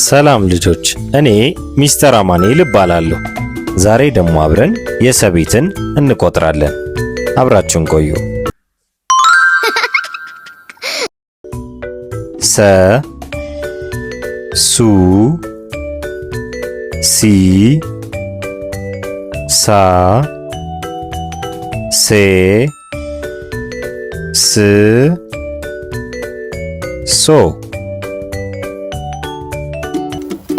ሰላም ልጆች፣ እኔ ሚስተር አማኑኤል እባላለሁ። ዛሬ ደግሞ አብረን የሰቤትን እንቆጥራለን። አብራችሁን ቆዩ። ሰ ሱ ሲ ሳ ሴ ስ ሶ።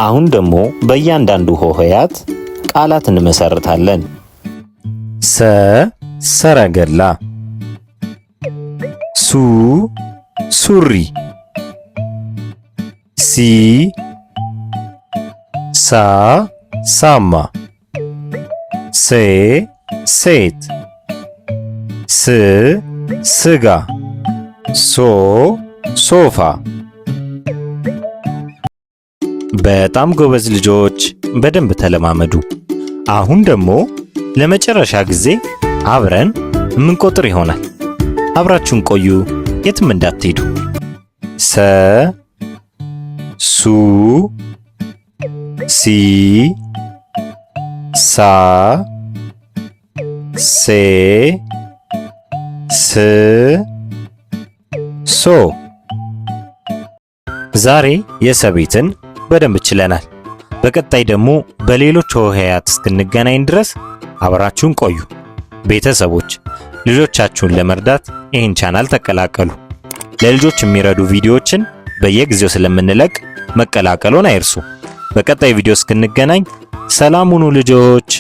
አሁን ደግሞ በእያንዳንዱ ሆሄያት ቃላት እንመሰርታለን። ሰ ሰረገላ፣ ሱ ሱሪ፣ ሲ ሳ ሳማ፣ ሴ ሴት፣ ስ ስጋ፣ ሶ ሶፋ። በጣም ጎበዝ ልጆች፣ በደንብ ተለማመዱ። አሁን ደግሞ ለመጨረሻ ጊዜ አብረን የምንቆጥር ይሆናል። አብራችሁን ቆዩ፣ የትም እንዳትሄዱ። ሰ ሱ ሲ ሳ ሴ ስ ሶ። ዛሬ የሰቤትን በደንብ ችለናል። በቀጣይ ደግሞ በሌሎች ሆሄያት እስክንገናኝ ድረስ አብራችሁን ቆዩ። ቤተሰቦች፣ ልጆቻችሁን ለመርዳት ይህን ቻናል ተቀላቀሉ። ለልጆች የሚረዱ ቪዲዮዎችን በየጊዜው ስለምንለቅ መቀላቀሉን አይርሱ። በቀጣይ ቪዲዮ እስክንገናኝ ሰላም ሁኑ ልጆች።